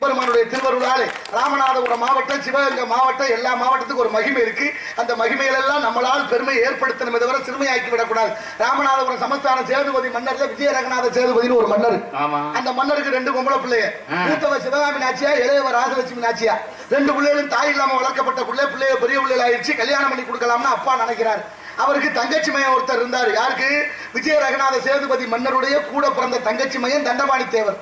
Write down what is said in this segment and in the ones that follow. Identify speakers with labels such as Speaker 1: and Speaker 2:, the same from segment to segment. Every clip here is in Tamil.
Speaker 1: பெருமானுடைய திருவருளாலே ராமநாதபுரம் மாவட்டம், சிவகங்கை மாவட்டம், எல்லா மாவட்டத்துக்கும் ஒரு மகிமை இருக்கு. அந்த மகிமைகள் எல்லாம் நம்மளால் பெருமை ஏற்படுத்தணுமே தவிர சிறுமையாக்கி விடக்கூடாது. ராமநாதபுரம் சமஸ்தான சேதுபதி மன்னர்ல விஜய ரங்கநாத சேதுபதினு ஒரு மன்னர். அந்த மன்னருக்கு 2 பொம்பளை பிள்ளைய, மூத்தவ சிவகாமி நாச்சியா, இளையவ ராஜலட்சுமி நாச்சியா. 2 பிள்ளைகளும் தாய் இல்லாம வளர்க்கப்பட்ட பிள்ளைய பெரிய பிள்ளைகள் ஆயிடுச்சு. கல்யாணம் பண்ணி கொடுக்கலாம்னு அப்பா நினைக்கிறார். அவருக்கு தங்கச்சி மையன் ஒருத்தர் இருந்தார். யாருக்கு? விஜய ரங்கநாத சேதுபதி மன்னருடைய கூட பிறந்த தங்கச்சி மையன் தண்டபாணி தேவர்.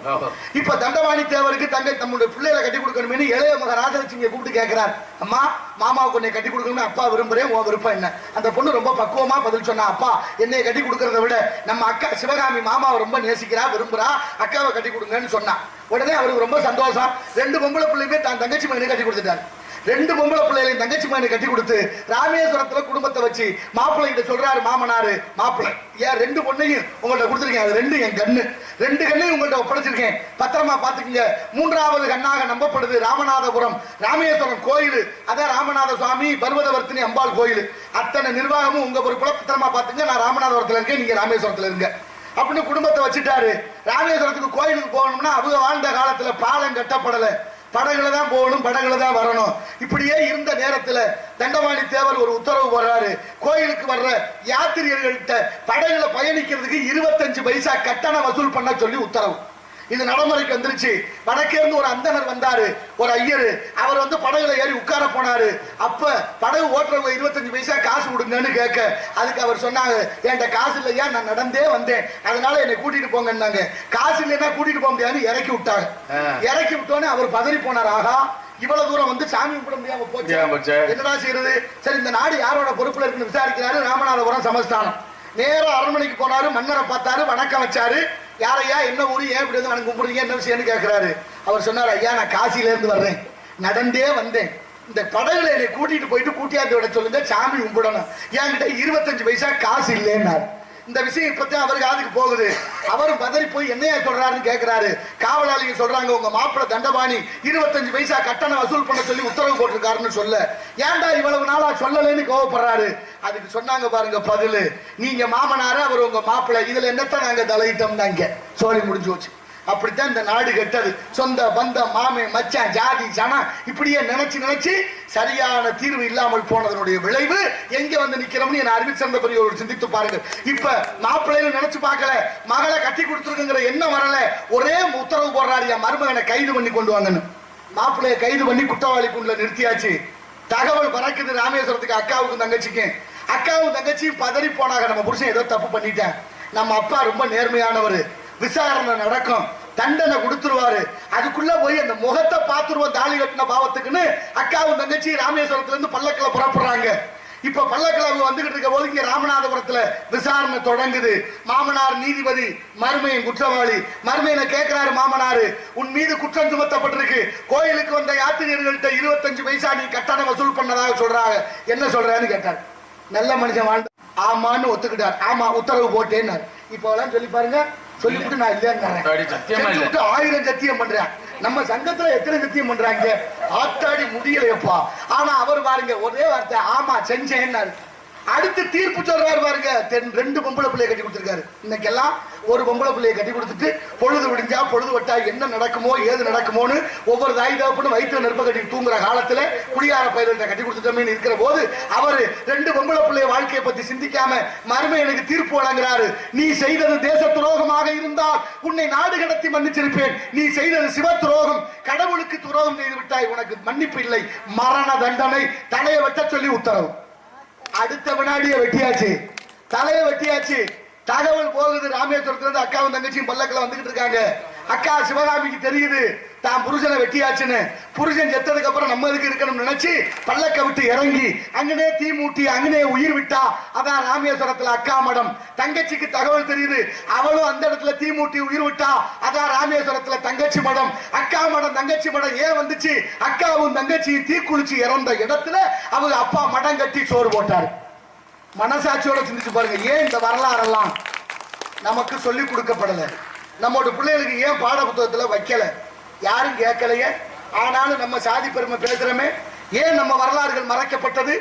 Speaker 1: இப்ப தண்டபாணி தேவருக்கு தம்முடைய பிள்ளைகளை கட்டி கொடுக்கணும்னு இளைய மக ராஜலட்சுமியை கூப்பிட்டு கேட்கிறார். அம்மா, மாமாவுக்கு உன்னை கட்டி கொடுக்கணும்னு அப்பா விரும்புறேன், உன் விருப்பம் என்ன? அந்த பொண்ணு ரொம்ப பக்குவமா பதில் சொன்னா, அப்பா, என்னை கட்டி கொடுக்கறத விட நம்ம அக்கா சிவகாமி மாமாவை ரொம்ப நேசிக்கிறா, விரும்புறா, அக்காவை கட்டி கொடுங்கன்னு சொன்னா. உடனே அவருக்கு ரொம்ப சந்தோஷம். 2 பொம்பளை பிள்ளையுமே தான் தங்கச்சி மையனை கட்டி கொடுத்துட்டாரு. 2 பொம்பளை பிள்ளைகளையும் தங்கச்சி மகனை கட்டி கொடுத்து ராமேஸ்வரத்துல குடும்பத்தை வச்சு மாப்பிள்ளை கிட்ட சொல்றாரு மாமனாரு, மாப்பிள்ளை ஏன் 2 பொண்ணையும் உங்கள்ட்ட கொடுத்துருக்கேன், அது 2 என் கண்ணு, 2 கண்ணையும் உங்கள்ட்ட ஒப்படைச்சிருக்கேன், பத்திரமா பாத்துக்கீங்க. 3வது கண்ணாக நம்பப்படுது ராமநாதபுரம் ராமேஸ்வரம் கோயில். அதான் ராமநாத சுவாமி பர்வதவர்த்தினி அம்பாள் கோயில். அத்தனை நிர்வாகமும் உங்க பொறுப்புல பத்திரமா பாத்துங்க. நான் ராமநாதபுரத்துல இருக்கேன், நீங்க ராமேஸ்வரத்துல இருங்க அப்படின்னு குடும்பத்தை வச்சுட்டாரு. ராமேஸ்வரத்துக்கு கோயிலுக்கு போகணும்னா அவங்க வாழ்ந்த காலத்துல பாலம் கட்டப்படல, படகுல தான் போகணும், படகுல தான் வரணும். இப்படியே இருந்த நேரத்தில் தண்டபாணி தேவர் ஒரு உத்தரவு போடுறாரு. கோயிலுக்கு வர்ற யாத்திரிகர்கள்ட்ட படகுல பயணிக்கிறதுக்கு 25 பைசா கட்டணம் வசூல் பண்ண சொல்லி உத்தரவு. இது நடைமுறைக்கு வந்துருச்சு. வடக்கே இருந்து ஒரு அந்தனர் வந்தாரு, ஒரு ஐயரு. அவர் வந்து படகுல ஏறி உட்கார போனாரு. அப்ப படகு ஓட்டுறவங்க 25 பைசா காசு கொடுங்கன்னு கேட்க, அதுக்கு அவர் சொன்னாங்க, என்கிட்ட காசு இல்லையா, நான் நடந்தே வந்தேன், அதனால என்னை கூட்டிட்டு போங்கன்னாங்க. காசு இல்லைன்னா கூட்டிட்டு போக முடியாதுன்னு இறக்கி விட்டாங்க. இறக்கி விட்டோன்னே அவர் பதறி போனார். ஆகா, இவ்வளவு தூரம் வந்து சாமி கும்பிட முடியாம போச்சு, என்னடா செய்யறது? சரி, இந்த நாடு யாரோட பொறுப்புல இருக்குன்னு விசாரிக்கிறாரு. ராமநாதபுரம் சமஸ்தானம். நேரம் அரண்மனைக்கு போனாரு. மன்னரை பார்த்தாரு, வணக்கம் வச்சாரு. யாரையா, என்ன ஊரு, ஏன் இப்படி வந்து கும்பிடுறீங்க, என்ன விஷயம்னு கேட்கிறாரு. அவர் சொன்னார், ஐயா, நான் காசில இருந்து வர்றேன், நடந்தே வந்தேன், இந்த படகுல என்னை கூட்டிட்டு போயிட்டு கூட்டியாந்து விட சொல்லுங்க, சாமி கும்பிடணும், என்கிட்ட 25 பைசா காசு இல்லைன்னாரு. இந்த விஷயம் இப்பதான் அவருக்கு அதுக்கு போகுது. அவரும் பதறி போய் என்னையா சொல்றாருன்னு கேட்கிறாரு. காவலாளிங்க சொல்றாங்க, உங்க மாப்பிள்ளை தண்டபாணி 25 பைசா கட்டணம் வசூல் பண்ண சொல்லி உத்தரவு போட்டிருக்காருன்னு சொல்ல, ஏன்டா இவ்வளவு நாளா சொல்லலன்னு கோவப்படுறாரு. அதுக்கு சொன்னாங்க பாருங்க பதிலு, நீங்க மாமனாரு, அவர் உங்க மாப்பிள்ளை, இதுல என்னத்தான் நாங்க தலையிட்டோம்னாங்க, சோழி முடிஞ்சு வச்சு. அப்படித்தான் இந்த நாடு கெட்டது. சொந்த பந்தம், மாமே, மச்சான், ஜாதி, ஜனம் இப்படியே நினைச்சு சரியான தீர்வு இல்லாமல் போனதனுடைய விளைவு எங்க வந்து நிக்கிறோம்னு என் அறிவிச்சிருந்த பெரிய சிந்தித்து பாருங்க. இப்ப மாப்பிள்ளையில நினைச்சு பார்க்கல, மகளை கட்டி கொடுத்துருக்குங்கிற எண்ணம் வரல, ஒரே உத்தரவு போடுறாரு, என் மருமகனை கைது பண்ணி கொண்டு வாங்கன்னு. மாப்பிள்ளைய கைது பண்ணி குற்றவாளி குண்டுல நிறுத்தியாச்சு. தகவல் பறக்குது ராமேஸ்வரத்துக்கு, அக்காவுக்கும் தங்கச்சிக்கும். அக்காவும் தங்கச்சியும் பதறி போனாங்க, நம்ம புருஷன் ஏதோ தப்பு பண்ணிட்டேன், நம்ம அப்பா ரொம்ப நேர்மையானவர், விசாரணை நடக்கும், தண்டனை கொடுத்துருவாரு, அதுக்குள்ள போய் அந்த முகத்தை பார்த்துருவோம் தாலி கட்டின பாவத்துக்குன்னு அக்காவும் தங்கச்சி ராமேஸ்வரத்துல இருந்து பல்லக்கில் புறப்படுறாங்க. இப்ப பல்லக்கில் அவங்க வந்துகிட்டு இருக்க போது இங்க ராமநாதபுரத்துல விசாரணை தொடங்குது. மாமனார் நீதிபதி, மருமையின் குற்றவாளி. மருமையில கேட்கிறாரு மாமனாரு, உன் மீது குற்றம் சுமத்தப்பட்டிருக்கு, கோயிலுக்கு வந்த யாத்திரிகர்கள்ட்ட 25 பைசா நீ கட்டணம் வசூல் பண்ணதாக சொல்றாங்க, என்ன சொல்றான்னு கேட்டார். நல்ல மனுஷன் வாழ்ந்த ஆமான்னு ஒத்துக்கிட்டார். ஆமா, உத்தரவு போட்டேன்னு. இப்ப சொல்லி பாருங்க, சொல்லிவிட்டு நான் இல்லைன்னு 1000 சத்தியம் பண்றேன். நம்ம சங்கத்துல எத்தனை சத்தியம் பண்றாங்க, ஆத்தாடி முடியலையப்பா. ஆனா அவர் பாருங்க, ஒரே வார்த்தை, ஆமா செஞ்சேன்னாரு. அடுத்து தீர்ப்பு சொல்றாரு பாருங்க, 2 பொம்பளை பிள்ளைய கட்டி கொடுத்திருக்காரு. இன்னைக்கெல்லாம் ஒரு பொம்பளை பிள்ளைய கட்டி கொடுத்துட்டு பொழுது விடிஞ்சா பொழுது வட்டா என்ன நடக்குமோ ஏது நடக்குமோன்னு ஒவ்வொரு தாய் தகப்பன்னு வயிற்று நெருப்ப கட்டி தூங்குற காலத்துல குடியார பயிர்கிட்ட கட்டி கொடுத்துட்டோமே இருக்கிற போது அவரு 2 பொம்பளை பிள்ளைய வாழ்க்கையை பத்தி சிந்திக்காம மருமையனுக்கு தீர்ப்பு வழங்குறாரு. நீ செய்தது தேச துரோகமாக இருந்தால் உன்னை நாடு கடத்தி மன்னிச்சிருப்பேன், நீ செய்தது சிவ துரோகம், கடவுளுக்கு துரோகம் செய்து விட்டாய், உனக்கு மன்னிப்பு இல்லை, மரண தண்டனை, தலையை வெட்ட சொல்லி உத்தரவு. அடுத்த வினாடிய வெட்டியாச்சு, தலையை வெட்டியாச்சு. தகவல் போகுது ராமேஸ்வரத்துல இருந்து அக்காவும் தங்கச்சியும் பல்லக்கில் வந்துகிட்டு இருக்காங்க. அக்கா சிவகாமிக்கு தெரியுது தான் புருஷனை வெட்டியாச்சுன்னு. புருஷன் செத்ததுக்கு அப்புறம் நம்ம எதுக்கு இருக்கணும்னு நினைச்சு பல்லக்க விட்டு இறங்கி அங்கனே தீ மூட்டி அங்கனே உயிர் விட்டா. அதான் ராமேஸ்வரத்துல அக்கா மடம். தங்கச்சிக்கு தகவல் தெரியுது, அவளும் அந்த இடத்துல தீ மூட்டி உயிர் விட்டா. அதான் ராமேஸ்வரத்துல தங்கச்சி மடம். அக்கா மடம் தங்கச்சி மடம் ஏன் வந்துச்சு, அக்காவும் தங்கச்சியும் தீ குளிச்சு இறந்த இடத்துல அவங்க அப்பா மடம் கட்டி சோறு போட்டாரு. மனசாட்சியோட சிந்திச்சு பாருங்க, ஏன் இந்த வரலாறெல்லாம் நமக்கு சொல்லி கொடுக்கப்படல, நம்மோட பிள்ளைகளுக்கு ஏன் பாட புத்தகத்துல வைக்கல, யாரும் கேட்கலையே. ஆனாலும் நம்ம சாதி பெருமை பேசுறமே, ஏன் நம்ம வரலாறுகள் மறைக்கப்பட்டது?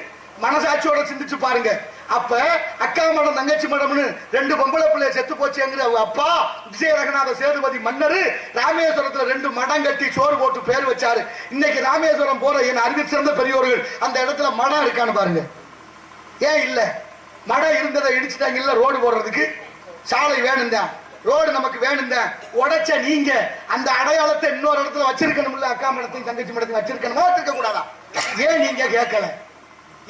Speaker 1: மனசாட்சியோட சிந்திச்சு பாருங்க. அப்ப அக்கா மடம் தங்கச்சி மடம்னு ரெண்டு பொம்பளை பிள்ளைய செத்து போச்சுங்கிற அப்பா விஜய ரங்கநாத சேதுபதி மன்னர் ராமேஸ்வரத்துல 2 மடம் கட்டி சோறு போட்டு பேர் வச்சாரு. இன்னைக்கு ராமேஸ்வரம் போற என் அறிவு சிறந்த பெரியோர்கள் அந்த இடத்துல மடம் இருக்கான்னு பாருங்க. ஏன் இல்ல? மடம் இருந்ததை இடிச்சுட்டாங்க இல்ல, ரோடு போடுறதுக்கு சாலை வேணும் தான், ரோடு நமக்கு வேணும் தான். உடைச்ச நீங்க அந்த அடையாளத்தை இன்னொரு இடத்துல வச்சிருக்கணும்ல, அக்கா மடத்தையும் தங்கச்சி மடத்தையும் வச்சிருக்கணுமா, வச்சிருக்க கூடாதா? ஏன் நீங்க கேட்கல?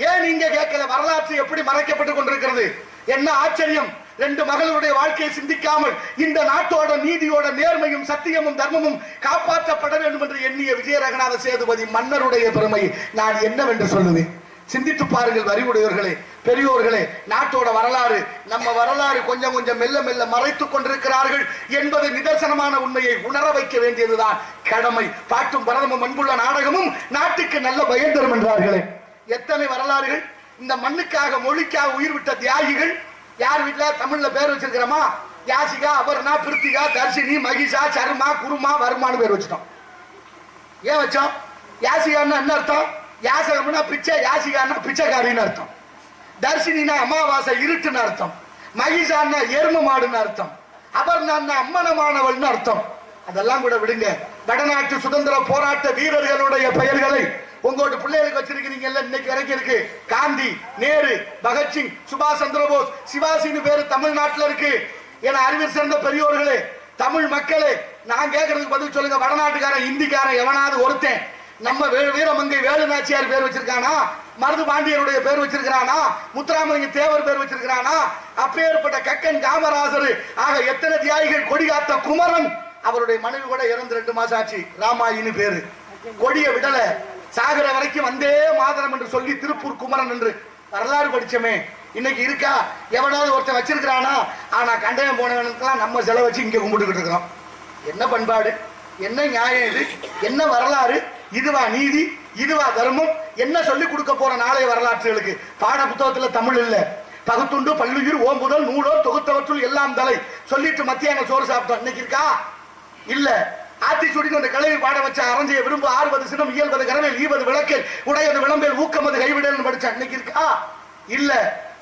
Speaker 1: ஏன் நீங்க கேட்கல? வரலாற்று எப்படி மறைக்கப்பட்டு கொண்டிருக்கிறது? என்ன ஆச்சரியம்! 2 மகளுடைய வாழ்க்கையை சிந்திக்காமல் இந்த நாட்டோட நீதியோட நேர்மையும் சத்தியமும் தர்மமும் காப்பாற்றப்பட வேண்டும் என்று எண்ணிய விஜய ரங்கநாத சேதுபதி மன்னருடைய பெருமை நான் என்னவென்று சொல்லுவேன்? சிந்தித்து பாருங்கள் அறிவுடையோர்களே, பெரியோர்களே. நாட்டோட வரலாறு, நம்ம வரலாறு கொஞ்சம் கொஞ்சம் மெல்ல மெல்ல மறைத்துக் கொண்டிருக்கிறார்கள் என்பது நிதர்சனமான உண்மையை உணர வைக்க வேண்டியதுதான் கடமை. பாட்டும் பரதமும் அன்புள்ள நாடகமும் நாட்டுக்கு நல்ல பயன் தரும் என்றார்களே. எத்தனை வரலாறுகள்! இந்த மண்ணுக்காக மொழிக்காக உயிர் விட்ட தியாகிகள் யார் வீட்டுல தமிழ்ல பேர் வச்சிருக்கிறோமா? யாசிகா, அபர்ணா, பிருத்திகா, தர்ஷினி, மகிஷா, சர்மா, குருமா, வர்மான்னு பேர் வச்சுட்டோம். ஏன் வச்சோம்? யாசிகான்னு என்ன அர்த்தம்? யாசகம்னா பிச்சை, யாசிகான்னா பிச்சைக்காரின்னு அர்த்தம். தர்ஷினினா அமாவாசை இருட்டுன்னு அர்த்தம். மகிஷான்னா எரும மாடுன்னு அர்த்தம். அபர்ணான்னா அம்மனமானவள்னு அர்த்தம். அதெல்லாம் கூட விடுங்க. வடநாட்டு சுதந்திர போராட்ட வீரர்களுடைய பெயர்களை உங்களோட பிள்ளைகளுக்கு வச்சிருக்கீங்கல்ல, இன்னைக்கு வரைக்கும் இருக்கு. காந்தி, நேரு, பகத்சிங், சுபாஷ் சந்திரபோஸ், சிவாசின்னு பேரு தமிழ்நாட்டில் இருக்கு. என அறிவில் சிறந்த பெரியோர்களே, தமிழ் மக்களே, நான் கேட்கறதுக்கு பதில் சொல்லுங்க. வடநாட்டுக்காரன், இந்திக்காரன் எவனாவது ஒருத்தன் நம்ம வீரமங்கை வேலு நாச்சியார் பேர் வச்சிருக்கானா? மருது பாண்டியருடைய பேர் வச்சிருக்கானா? முத்துராமலிங்க தேவர் பேர் வச்சிருக்கானா? அப்பேற்பட்ட கக்கன் காமராசர் ஆக எத்தனை தியாகிகள், கொடிகாத்த குமரன் அவருடைய மனைவி கூட இறந்து 2 மாசம் ஆச்சு. ராமாயின்னு பேரு. கொடிய விடல, சாகர வரைக்கும் வந்தே மாதரம் என்று சொல்லி திருப்பூர் குமரன் என்று வரலாறு படிச்சமே. இன்னைக்கு இருக்கா? எவனாவது ஒருத்தன் வச்சிருக்கிறானா? ஆனா கண்டயம் போனவனுக்கெல்லாம் நம்ம செலவு வச்சு இங்க கும்பிட்டுக்கிட்டு இருக்கிறோம். என்ன பண்பாடு, என்ன நியாயம் இது? என்ன வரலாறு? இதுவா நீதி? இதுவா தர்மம்? என்ன சொல்லி கொடுக்க போற நாளைய வரலாற்றுகளுக்கு? பாட புத்தகத்துல தமிழ் இல்ல. பகுத்துண்டு பல்லுயிர் ஓம்புதல் நூலோ தொகுத்தவற்றுள் எல்லாம் தலை சொல்லிட்டு மத்தியான சோறு சாப்பிட்டோம். இன்னைக்கு இருக்கா? இல்ல. ஆத்திச்சூடின்னு அந்த கலையை பாட வச்ச அரஞ்சைய விரும்பு 60 சினம் இயல்பது கரவேல் ஈவது விளக்கேல் உடையது விளம்பேல் ஊக்கமது கைவிடல் படிச்சா. இன்னைக்கு இருக்கா? இல்ல.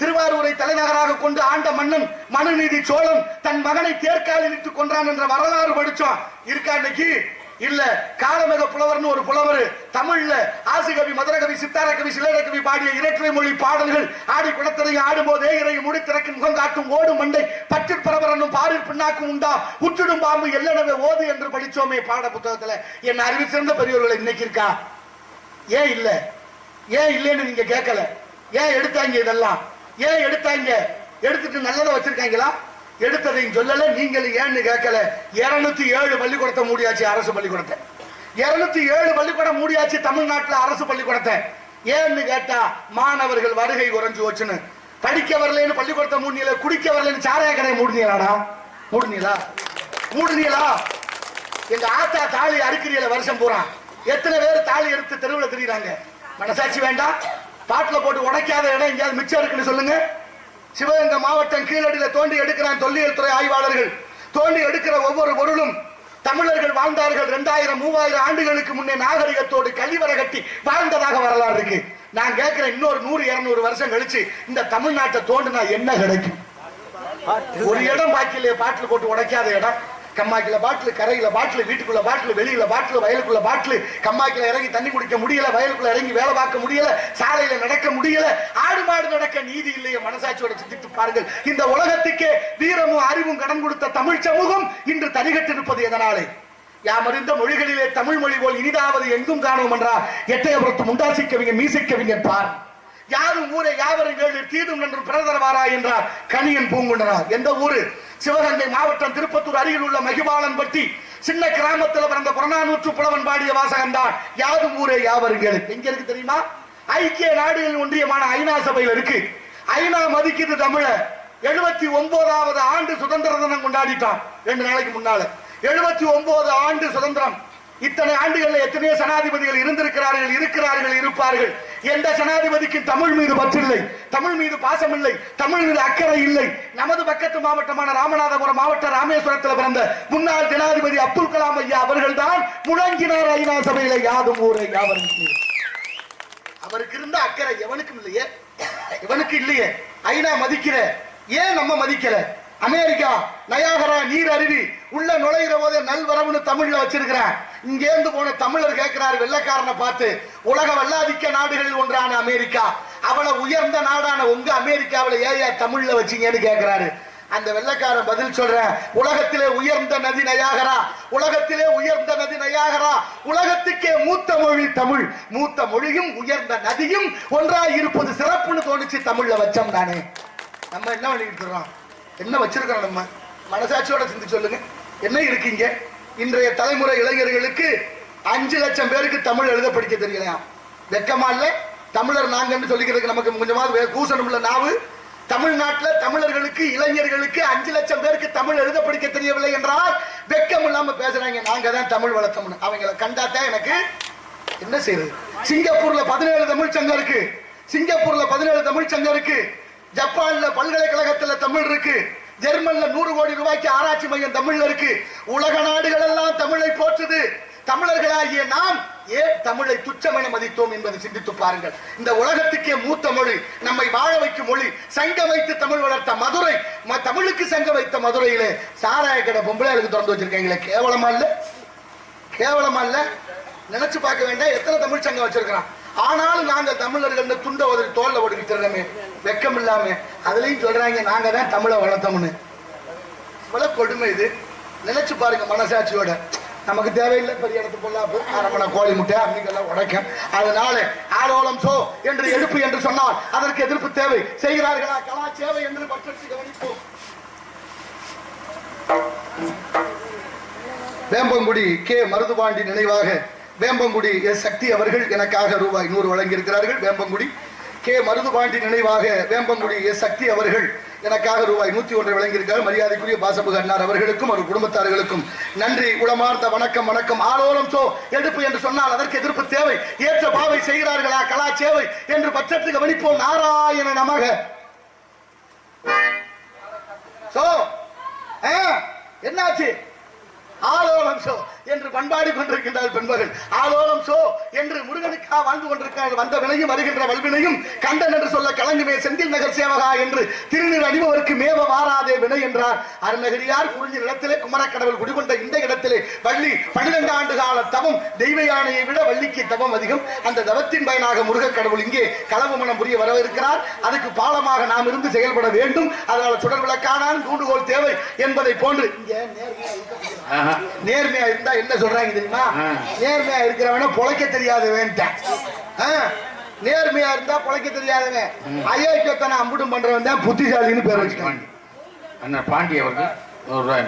Speaker 1: திருவாரூரை தலைநகராக கொண்டு ஆண்ட மன்னன் மனுநீதி சோழன் தன் மகனை தேர்காலில் இட்டு கொன்றான் என்ற வரலாறு படிச்சோம். இருக்கா இன்னைக்கு? இல்ல. காலமிக புலவர்னு ஒரு புலவர் தமிழ்ல ஆசிகவி, மதுரகவி, சித்தார கவி, சிலேடகவி பாடிய இரட்டை மொழி பாடல்கள் ஆடி குளத்திரையும் ஆடும்போதே இறையை முடித்திறக்கு முகம் காட்டும் ஓடு மண்டை பற்று பரபரனும் பாரில் பின்னாக்கும் உண்டா உற்றிடும் பாம்பு எல்லனவே ஓது என்று படிச்சோமே பாட புத்தகத்துல. என்ன அறிவு சிறந்த பெரியவர்களை இன்னைக்கு இருக்கா? ஏன் இல்ல? ஏன் இல்லைன்னு நீங்க கேட்கல? ஏன் எடுத்தாங்க? இதெல்லாம் ஏன் எடுத்தாங்க? எடுத்துட்டு நல்லதை வச்சிருக்காங்களா? எடுத்ததையும் சொல்லல. நீங்கள் ஏன்னு கேட்கல. 207 பள்ளிக்கூடத்தை மூடியாச்சு, அரசு பள்ளிக்கூடத்தை. 207 பள்ளிக்கூடம் மூடியாச்சு தமிழ்நாட்டில் அரசு பள்ளிக்கூடத்தை. ஏன்னு கேட்டா மாணவர்கள் வருகை குறைஞ்சு வச்சுன்னு. படிக்க வரலன்னு பள்ளிக்கூடத்தை மூடினீங்களா? குடிக்க வரலன்னு சாராய கடை மூடினீங்களாடா? மூடினீங்களா? எங்க ஆத்தா தாலி அறுக்கிறீங்கள வருஷம் பூரா. எத்தனை பேர் தாலி எடுத்து தெருவில் தெரியுறாங்க? மனசாட்சி வேண்டாம்? பாட்டில் போட்டு உடைக்காத இடம் எங்கேயாவது மிச்சம் இருக்குன்னு சொல்லுங்க. சிவகங்கை மாவட்டம் கீழடியில தோண்டி எடுக்கிறான் தொல்லியல் துறை ஆய்வாளர்கள். தோண்டி எடுக்கிற ஒவ்வொரு பொருளும் தமிழர்கள் வாழ்ந்தார்கள் 2000-3000 ஆண்டுகளுக்கு முன்னே நாகரிகத்தோடு கழிவறை கட்டி வாழ்ந்ததாக வரலாறு இருக்கு. நான் கேட்கிறேன், இன்னொரு 100-200 வருஷம் கழிச்சு இந்த தமிழ்நாட்டை தோண்டினா என்ன கிடைக்கும்? ஒரு இடம் பாக்கிலே பாட்டில் போட்டு உடைக்காத இடம். கம்மாக்கில பாட்டில், கரையில பாட்டில், வீட்டுக்குள்ள பாட்டில், வெளியில பாட்டில், வயலுக்குள்ள பாட்டில். கம்மாக்கில இறங்கி தண்ணி குடிக்க முடியல, வயலுக்குள்ள இறங்கி வேலை பார்க்க முடியல, சாலையில நடக்க முடியல, ஆடு மாடு நடக்க நீதி இல்லையே. மனசாட்சியோட சிந்தித்து பாருங்கள். இந்த உலகத்துக்கே வீரமும் அறிவும் கடன் கொடுத்த தமிழ் சமூகம் இன்று தனிகட்டிருப்பது எதனாலே? யாமறிந்த மொழிகளிலே தமிழ் மொழி போல் இனிதாவது எங்கும் காணோம் என்றார் எட்டயபுரத்து முண்டாசி கவிஞர் மீசை கவிஞர் பார். யாரும் ஊரை யாவரும் கேளு தீதும் என்று பிரதரவாரா என்றார் கணியன் பூங்குண்டனார். எந்த ஊரு? சிவகங்கை மாவட்டம் திருப்பத்தூர் அருகில் உள்ள மகிபாலன்பட்டி சின்ன கிராமத்தில் பிறந்த புறநானூற்று புலவன் பாடிய வாசகம் தான் யாரும் ஊரே யாவரும் கேளு. எங்க இருக்கு தெரியுமா? ஐக்கிய நாடுகள் ஒன்றியமான ஐநா சபையில் இருக்கு. ஐநா மதிக்குது தமிழ. 79வது ஆண்டு சுதந்திர தினம் கொண்டாடிட்டான் 2 நாளைக்கு முன்னால. 79 ஆண்டு சுதந்திரம். இத்தனை ஆண்டுகள் எத்தனையோ ஜனாதிபதிகள் இருக்கிறார்கள், இருப்பார்கள். எந்த ஜனாதிபதிக்கு தமிழ் மீது பற்றில்லை, தமிழ் மீது பாசம் இல்லை, தமிழ் மீது அக்கறை இல்லை. நமது பக்கத்து மாவட்டமான ராமநாதபுரம் மாவட்ட ராமேஸ்வரத்தில் பிறந்த முன்னாள் ஜனாதிபதி அப்துல் கலாம் ஐயா அவர்கள் தான் முழங்கினார் ஐநா சபையில யாதும் ஊரே யாவரும். அவருக்கு இருந்த அக்கறை எவனுக்கும் இல்லையே, இவனுக்கு இல்லையே. ஐநா மதிக்கிற, ஏன் நம்ம மதிக்கல? அமெரிக்கா நயாகரா நீர் அருவி உள்ள நுழைகிற போதே நல்வரவுன்னு தமிழ்ல வச்சிருக்கிறான். இங்கேந்து போன தமிழர் கேட்கிறாரு வெள்ளக்காரனை பார்த்து, உலக வல்லாதிக்க நாடுகளில் ஒன்றான அமெரிக்கா, அவ்வளவு உயர்ந்த நாடான உங்க அமெரிக்காவில் ஏயா தமிழ்ல வச்சீங்கன்னு கேட்கிறாரு. அந்த வெள்ளக்காரன் பதில் சொல்றேன், உலகத்திலே உயர்ந்த நதி நயாகரா, உலகத்திலே உயர்ந்த நதி நயாகரா, உலகத்துக்கே மூத்த மொழி தமிழ், மூத்த மொழியும் உயர்ந்த நதியும் ஒன்றாய் இருப்பது சிறப்புன்னு தோணுச்சு, தமிழ்ல வச்சோம் தானே. நம்ம என்ன பண்ணிட்டு இருக்கோம், என்ன வச்சிருக்கிறோம்? நம்ம மனசாட்சியோட சிந்தி சொல்லுங்க, என்ன இருக்கீங்க? இன்றைய தலைமுறை இளைஞர்களுக்கு 5 லட்சம் பேருக்கு தமிழ் எழுத படிக்க தெரியலையா? வெக்கமா இல்ல? தமிழர் நாங்கன்னு சொல்லிக்கிறதுக்கு நமக்கு கொஞ்சமாவது கூசணும் இல்ல நாவு? தமிழ்நாட்டில் தமிழர்களுக்கு இளைஞர்களுக்கு 5 லட்சம் பேருக்கு தமிழ் எழுத படிக்க தெரியவில்லை என்றால் வெக்கம் இல்லாம பேசுறாங்க, நாங்க தான் தமிழ் வளர்த்தோம்னு. அவங்களை கண்டாதான் எனக்கு என்ன செய்யறது? சிங்கப்பூர்ல 17 தமிழ் சங்கம் இருக்கு, சிங்கப்பூர்ல 17 தமிழ் சங்கம் இருக்கு, ஜப்பான்ல பல்கலைக்கழகத்துல தமிழ் இருக்கு, ஜெர்மன்ல 100 கோடி ரூபாய்க்கு ஆராய்ச்சி மையம் தமிழ்ல இருக்கு. உலக நாடுகள் எல்லாம் தமிழை போற்றுது. தமிழர்களாகிய நாம் ஏன் தமிழை துச்சமென மதித்தோம் என்பதை சிந்தித்து பாருங்கள். இந்த உலகத்துக்கே மூத்த மொழி, நம்மை வாழ வைக்கும் மொழி, சங்கம் வைத்து தமிழ் வளர்த்த மதுரை, தமிழுக்கு சங்கம் வைத்த மதுரையிலே சாராய கடை பொம்பளைகளுக்கு திறந்து வச்சிருக்கீங்களே, கேவலமா இல்ல? கேவலமா இல்ல? நினைச்சு பார்க்க வேண்டாம், எத்தனை தமிழ் சங்கம் வச்சிருக்கிறான். ஆனாலும் நாங்கள் தமிழர்கள் துண்ட உதவி தோல்ல ஒடுக்கி திறமே, வெக்கம் இல்லாம அதுலயும் சொல்றாங்க நாங்க தான் தமிழை வளர்த்தோம்னு. இவ்வளவு கொடுமை இது. நினைச்சு பாருங்க மனசாட்சியோட. நமக்கு தேவையில்லை பெரிய இடத்து பொல்லாப்பு, அரமணை கோழி முட்டை அன்னைக்கெல்லாம் உடைக்கும். அதனால ஆலோலம் சோ என்று எழுப்பு என்று சொன்னால் அதற்கு எதிர்ப்பு தேவை. செய்கிறார்களா கலா சேவை என்று பற்றி கவனிப்போம். வேம்பங்குடி கே மருதுபாண்டி நினைவாக வேம்பங்குடி எஸ் சக்தி அவர்கள் எனக்காக ரூபாய் 100 வழங்கியிருக்கிறார்கள். வேம்பங்குடி கே மருதுபாண்டி நினைவாக வேம்பங்குடி எஸ் சக்தி அவர்கள் எனக்காக ரூபாய் 101 வழங்கியிருக்கிறார். மரியாதைக்குரிய பாசபுக அண்ணார் அவர்களுக்கும் அவர் குடும்பத்தார்களுக்கும் நன்றி, உளமார்ந்த வணக்கம். வணக்கம். ஆலோலம் சோ எடுப்பு என்று சொன்னால் அதற்கு எதிர்ப்பு தேவை. ஏற்ற பாவை செய்கிறார்களா கலா சேவை என்று பட்சத்து கவனிப்போம். நாராயண நமக. சோ என்னாச்சு? ஆலோலம் சோ என்று பண்பாடி கொண்டிருக்கின்றார் பெண்மகள். ஆலோலம் சோ என்று முருகனுக்காக வாழ்ந்து கொண்டிருக்கிறார். வந்த வினையும் வருகின்ற வல்வினையும் கண்டன் என்று சொல்ல கலங்குமே செந்தில் நகர் சேவகா என்று திருநீர் அணிபவருக்கு மேவ வாராதே வினை என்றார். அருணகிரியார் குறிஞ்சி நிலத்திலே குமரக்கடவுள் குடிகொண்ட இந்த இடத்திலே வள்ளி 12 ஆண்டு கால தவம், தெய்வ யானையை விட வள்ளிக்கு தவம் அதிகம். அந்த தவத்தின் பயனாக முருக கடவுள் இங்கே களவு மனம் புரிய வரவிருக்கிறார். அதுக்கு பாலமாக நாம் இருந்து செயல்பட வேண்டும். அதனால சுடர் விளக்கானால் தூண்டுகோல் தேவை என்பதை போன்று இங்க நேர்மையா இருந்தா என்ன சொல்றாங்க தெரியுமா? நேர்மையா இருக்கிறவன பொழைக்க தெரியாதவன். நேர்மையா இருந்தா பொழைக்க தெரியாதவன், அயோக்கியத்தனை அம்புடும் பண்றவன் தான் புத்திசாலின்னு பேர் வச்சுக்காங்க.
Speaker 2: அண்ணன் பாண்டி அவர்கள் 100 ரூபாய்.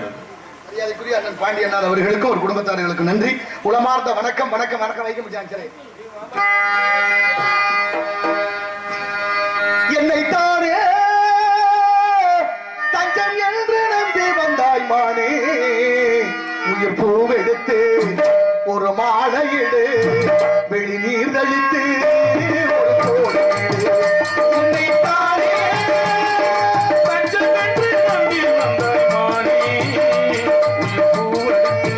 Speaker 1: மரியாதைக்குரிய அண்ணன் பாண்டி அண்ணார் அவர்களுக்கும் ஒரு குடும்பத்தார்களுக்கு நன்றி, உளமார்ந்த வணக்கம். வணக்கம் வணக்கம் வைக்க முடியாது. என்னை தானே தஞ்சம் என்று நம்பி வந்தாய் மானே, உயிர் பூவெடுத்து ஒரு மாலையிடு, வெளி நீர் தளித்து ஒரு கோடு. உன்னை தானே தஞ்சம் என்று நம்பி வந்தாய் மானே, உயிர் பூவெடுத்து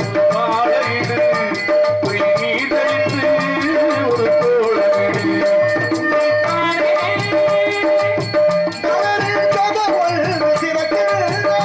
Speaker 1: ஒரு மாலையிடு, வெளி நீர் தளித்து ஒரு கோடு. உன்னை தானே தவறில் தகவல் சிறக்கிறதா,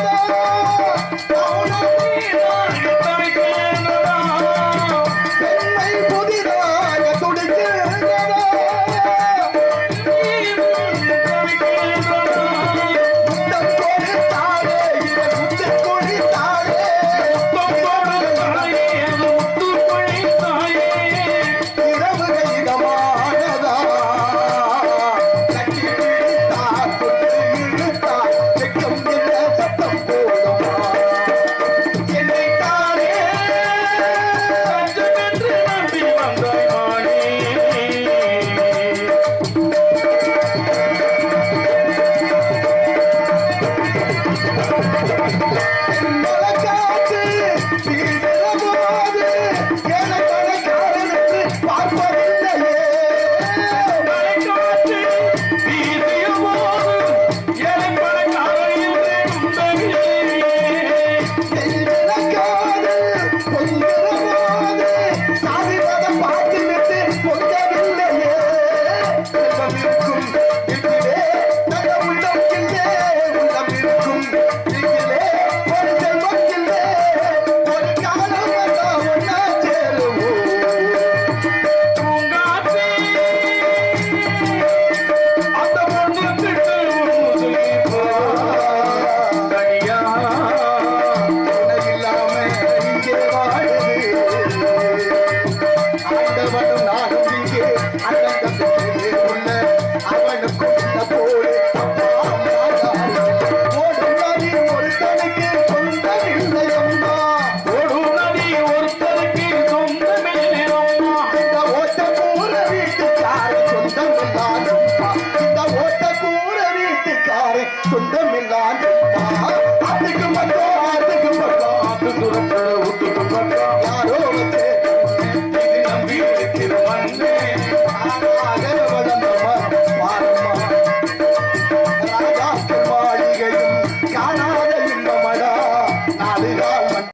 Speaker 1: சொந்தமே